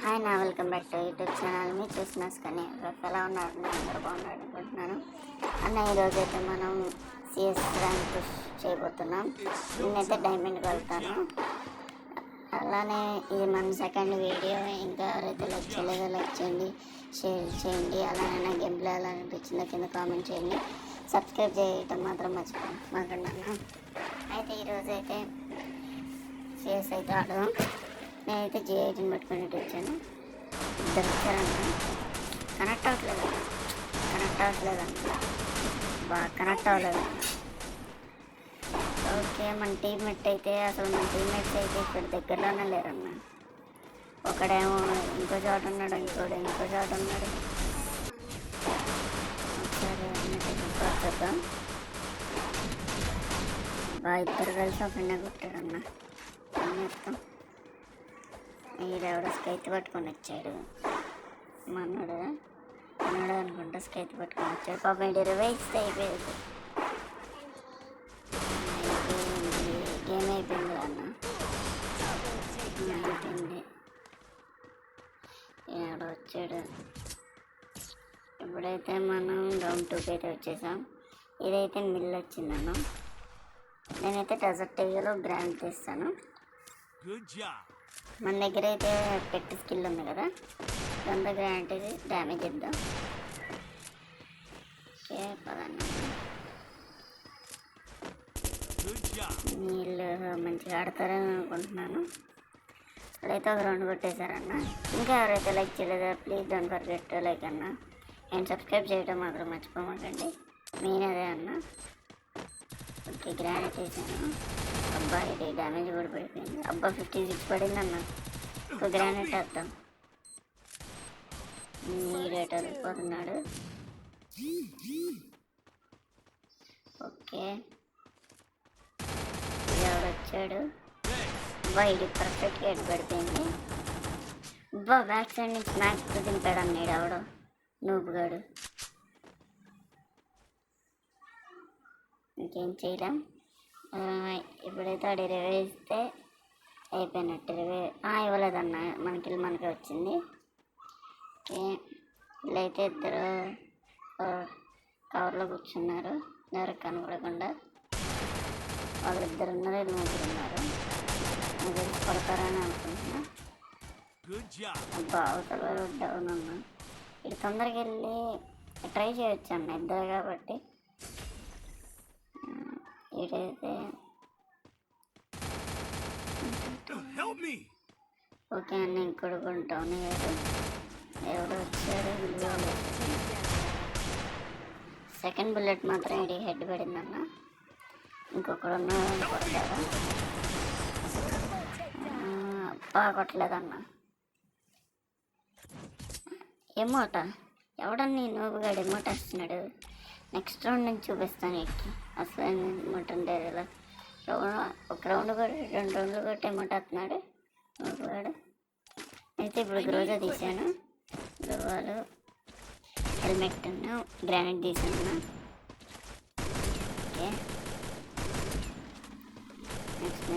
Hi నా welcome back to YouTube channel. మీరు చూసిన కానీ ఎలా ఉన్నారు? అందరూ బాగున్నారు అనుకుంటున్నాను. అన్న ఈరోజు అయితే మనం సిఎస్ ర్యాంక్ పుష్ చేయబోతున్నాం. నేనైతే డైమండ్కి వెళ్తాను. అలానే ఇది మన సెకండ్ వీడియో. ఇంకా ఎవరైతే లైక్ చేయలేదో లైక్ చేయండి, షేర్ చేయండి. అలానే నా గేమ్ ప్లే ఎలా అనిపించిందో కింద కామెంట్ చేయండి. సబ్స్క్రైబ్ చేయటం మాత్రం మర్చిపోకండి. అయితే ఈరోజు అయితే సిఎస్ అయితే ఆడదాం. నేనైతే G8ని పట్టుకునేట్టు వచ్చాను. ఇద్దరు వచ్చారన్న. కనెక్ట్ అవ్వట్లేదన్న. బాగా కనెక్ట్ అవ్వలేదన్న. ఓకే, మన టీమ్మేట్ అయితే అసలు మన టీమ్మేట్స్ అయితే ఇక్కడ దగ్గరలోనే లేరన్న. ఒకడేమో ఇంకో చోట ఉన్నాడు, ఇంకో చోట ఉన్నాడు. ఒకసారి చూద్దాం. బాగా ఇద్దరు కలిసి ఒకనే కొట్టాడన్న. మొత్తం ఈడెవడో స్కైత్ పట్టుకొని వచ్చాడు. మనోడు అనుకుంటా స్కైత్ పట్టుకొని వచ్చాడు. పాపం ఈడ వేస్తే అయిపోయింది. గేమ్ అయిపోయింది అన్న. అయిపోయింది. ఈడ వచ్చాడు. ఇప్పుడైతే మనం రౌండ్ 2కి అయితే వచ్చేసాం. ఇదైతే మిల్ వచ్చిందన్న. నేనైతే డెజర్ట్ ఏరియాలో గ్రాండ్ తీస్తాను. మన దగ్గర అయితే పెట్ స్కిల్ ఉంది కదా, దాని గ్రాండ్ డ్యామేజ్ ఇద్దాం. ఓకే పదండి. వీళ్ళు మంచిగా ఆడతారని అనుకుంటున్నాను. ఇప్పుడైతే ఒక రౌండ్ కొట్టేశారన్న. ఇంకా ఎవరైతే లైక్ చేయలేదో please don't forget to like అన్న. అండ్ సబ్స్క్రైబ్ చేయడం మాత్రం మర్చిపోమాకండి. మెయిన్ అదే అన్న. ఓకే గ్రానైట్ వేసాను. అబ్బా ఇది డ్యామేజ్ కూడా పడిపోయింది. అబ్బా 56 పడింది అన్న. ఒక గ్రానైట్ వేద్దాం. మీరేట్ వెళ్ళిపోతున్నాడు. ఓకే ఎవరు వచ్చాడు? అబ్బా ఇది పర్ఫెక్ట్గా ఎటు పడిపోయింది. అబ్బా బ్యాక్ సైడ్ నుంచి మ్యాక్స్ దింపాడు అన్నాడు ఎవడో నూపుగాడు. ఇంకేం చేయలేం. ఇప్పుడైతే ఆడు 20 ఇస్తే అయిపోయినట్టు. 20 ఇవ్వలేదన్న. మనకి వచ్చింది. ఓకే వీళ్ళైతే ఇద్దరు కవర్లో కూర్చున్నారు. ఎవరికి కనపడకుండా. వాళ్ళిద్దరు ఉన్నారు, వీళ్ళు ముగ్గురు ఉన్నారు. ముగ్గురు పడతారని అనుకుంటున్నా. అబ్బా అవతల డౌన్ అన్న. ఇటు తొందరగా వెళ్ళి ట్రై చేయొచ్చు అన్న, ఇద్దరు కాబట్టి. ఇటైతే ఓకే అన్న. ఇంకోటి కొంటాను. ఎవరు వచ్చారు? సెకండ్ బుల్లెట్ మాత్రం ఇది హెడ్ పడిందన్న. ఇంకొకడు ఉన్నాడు కొడతాడు. బాగా కొట్టలేదన్న. ఎమోట ఎవడన్నా నోబుగాడు ఎమోట వస్తున్నాడు. నెక్స్ట్ రౌండ్ నుంచి చూపిస్తాను వీటికి అసలు ఎమోట ఉండేది. ఇలా ఒక రౌండ్ కొట్టి 2 రౌండ్లు కొట్టి ఎమోట వస్తున్నాడు నోబుగాడు. అయితే ఇప్పుడు గ్రోజా తీసాను. గ్రోవాలు హెల్మెట్ గ్రానైట్ తీసాను. ఓకే నెక్స్ట్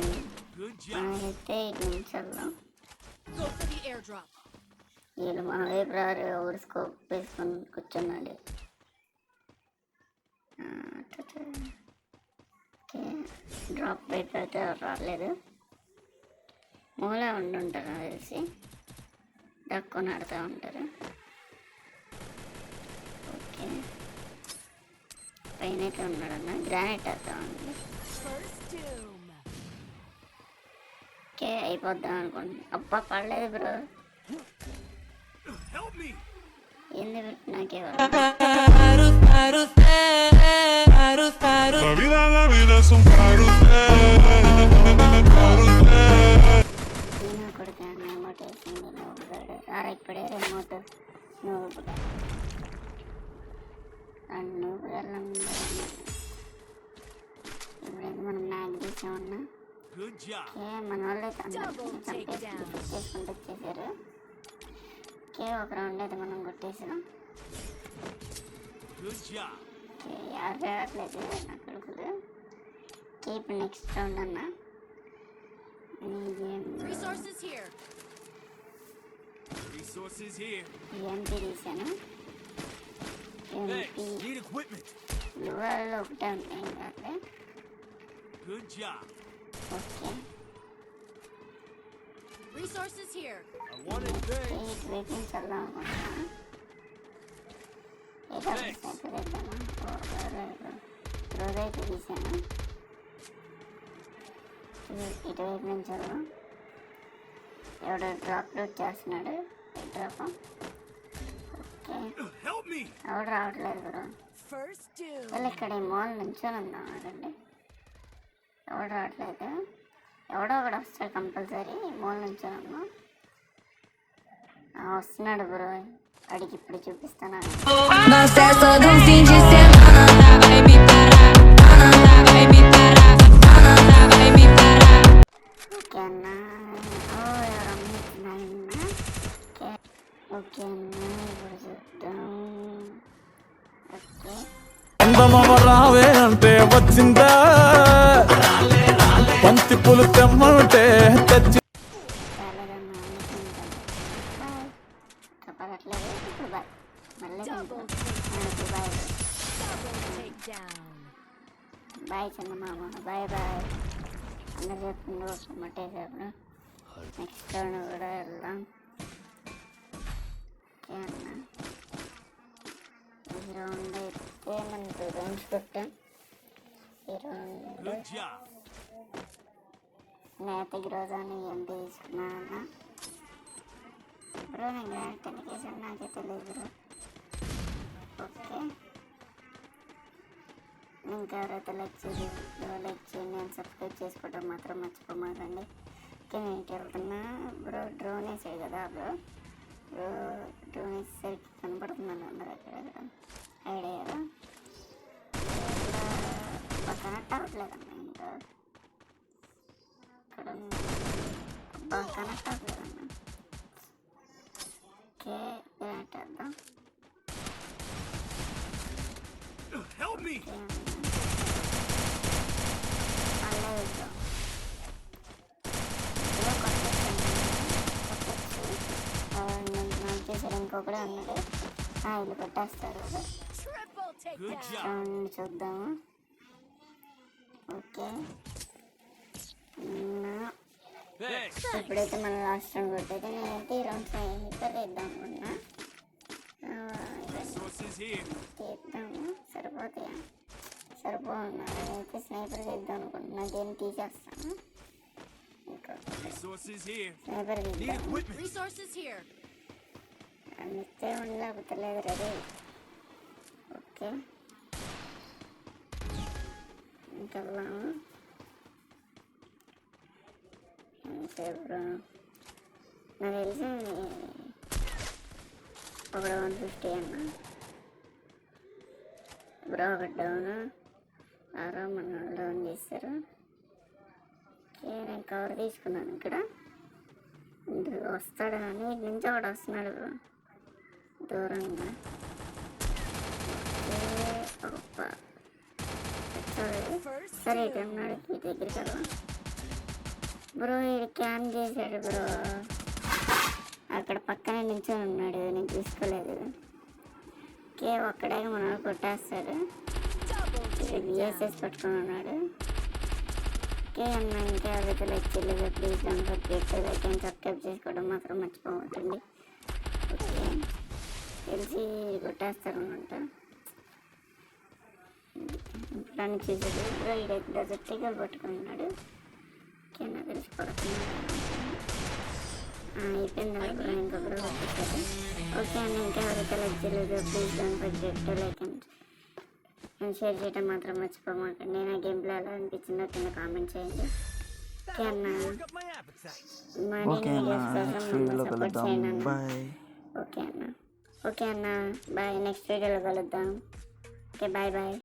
అయితే ఇటు నుంచి వెళ్దాం. వీళ్ళు మన వైపు రారు. ఎవరు స్కోప్ వేసుకొని కూర్చున్నాడు. ఓకే డ్రాప్ వైపు అయితే రాలేదు. మూల ఉండుంటారు నాకు తెలిసి. దక్కుని ఆడుతూ ఉంటారు. ఓకే పైన అయితే ఉన్నాడన్న. గ్రానైట్ వేద్దాం అండి. ఓకే అయిపోద్దాం అనుకోండి. అబ్బా పడలేదు బ్రో. ఏంది నాకేవారు? కొడుకు రిమోట్ వేసింది నోబుగాడు. రారా ఇప్పుడే రిమోట్ నోబుగా నోబుగాళ్ళ. ఇప్పుడైతే మనం మ్యాగ్ తీసామన్నా. ఓకే మన వాళ్ళు అయితే చేసుకుంటూ వచ్చేసారు. ఓకే ఒక రౌండ్ అయితే మనం కొట్టేసాం. ఓకే ఎవరు రావట్లేదు నా కొడుకులు. ఓకే ఇప్పుడు నెక్స్ట్ రౌండ్ అన్న. Resources here. ఎంపీ తీసాను. MP Thanks. Need equipment. లువల్లో ఒకటే ఉంటాయి కాదు. Good job. Okay Resources here. I wanted things. ఇటు వేపించాలి అనుకుంటున్నాను. రోజైతే తీసాను. ఇటువైపు నుంచి వెళ్దాం. ఎవడో డ్రాప్ లోడ్ చేస్తున్నాడు. Drop okay Help me. ఎవడు రావట్లేదు బ్రో. First doom. వాళ్ళు ఇక్కడ ఈ మాల్ నుంచొని ఉందాం అదండి. ఎవడు రావట్లేదు. ఎవడో ఒకడు వస్తాడు కంపల్సరీ. ఈ మాల్ నుంచొని ఉందాం. వస్తున్నాడు బ్రో. అడిగి ఇప్పుడు చూపిస్తాను. Nós festa do fim de semana, vai me parar, vai me parar, vai me parar. Okay అన్న. ఓ ఎవరు అమ్ముతున్నాయన్నా. ఓకే ఓకే అన్న ఇప్పుడు చూద్దాం. ఓకే అందమవ రావే అంటే వచ్చిందా, బంతి పూలు తెమ్మంటే తెచ్చి రాలేదన్నా అనుకుంటాను. బాయ్ కప్పట్లేదు. ఇప్పుడు బాయ్ మళ్ళీ Double ఇప్పుడు బాయ్ takedown. బాయ్ చందమామ. బాయ్ బాయ్ అందరు చెప్తుండ్రు మట్టేసారు. నెక్స్ట్ రౌండ్ కూడా వెళ్దాం. ఓకే అన్న ఈ రౌండ్ అయితే మనం 2 రౌండ్స్ కొట్టాం. ఈ రౌండ్ Good job. నేతకి రోజాని ఏం తీసుకున్నా అన్న. బ్రో నేను గ్రాండ్ కేసాను నాకే తెలియదు బ్రో. ఓకే ఇంకా ఎవరైతే లైక్ చేయండి నేను సబ్స్క్రైబ్ చేసుకోవడం మాత్రం మర్చిపోమాకండి. ఓకే నేను ఇంటికి వెళ్తున్నా బ్రో. డ్రోన్ వేసాడు కదా బ్రో. డ్రోన్ వేసేసరికి కనపడుతున్నాను అందరూ అక్కడ ఐడియా కదా. కనెక్ట్ అవ్వట్లేదన్న ఇంకా ఇక్కడ కనెక్ట్ అవ్వట్లేదన్న. ఓకే కనెక్ట్ చేద్దాం. Help me. ఇంకొకడే ఉన్నాడు. ఇల్లు కొట్టేస్తారు. Triple Good takedown. job. Round చూద్దాము. Okay Thanks. ఇప్పుడైతే మన లాస్ట్ రౌండ్ కొట్టయితే నేనైతే ఈ రౌండ్ స్నైపర్ వేద్దాం అనుకున్నా. Resources here. తీద్దాము. సరిపోతాయా? సరిపోన్నా. నేనైతే స్నైపర్ వేద్దాం అనుకుంటున్నా. దీన్ని తీసేస్తాను. ఇంకా Resources here. Sniper Need తీద్దాము. equipment. Resources here. అంతే ఉండలేకపోతలేదు రెడీ. ఓకే ఇంకెళ్దాము. ఎంతసేపు బ్రో నాకు తెలిసి ఒక 150 అన్న బ్రో. ఒక డౌన్ ఆరో మన డౌన్ చేస్తారు. ఓకే నేను కవర్ తీసుకున్నాను. ఇక్కడ వస్తాడు కానీ ఇటు నుంచి ఒకడు వస్తున్నాడు బ్రో దూరంగా. సరే ఇటు ఉన్నాడు. ఈ దగ్గరికి వెళ్దాం బ్రో. ఇది క్యాన్ చేశాడు బ్రో. అక్కడ పక్కనే నిల్చొని ఉన్నాడు. నేను చూసుకోలేదు. ఓకే ఒక్కడే మనం కొట్టేస్తాడు. బిఎస్ఎస్ పట్టుకొని ఉన్నాడు. ఓకే అన్న ఇంకా ఎవరైతే లైక్ చేయలేదు please don't forget like and subscribe చేసుకోవడం మాత్రం మర్చిపోవద్దండి. ఓకే తెలిసి కొట్టేస్తారు అనమాట. దాన్ని చూసేది బ్రో. ఇదైతే డజర్టికల్ పట్టుకున్నాడు. ఓకే నాకు తెలిసి పడుతున్నాడు. అయిపోయింది బ్రో. ఇంకా బ్రో కొట్టేసారు. ఓకే అన్న ఇంకా ఎవరైతే లైక్ చేయలేదు please don't forget like and share చేయడం మాత్రం మర్చిపోమాకండి. నా గేమ్ ప్లే ఎలా అనిపించిందో కింద కామెంట్ చేయండి. ఓకే అన్న Work up my appetite. మరిన్ని వీడియోస్ కోసం మమ్మల్ని సపోర్ట్ చేయండి అన్న. బాయ్. ఓకే అన్న. ఓకే అన్న బాయ్. నెక్స్ట్ వీడియోలో కలుద్దాం. Okay bye bye.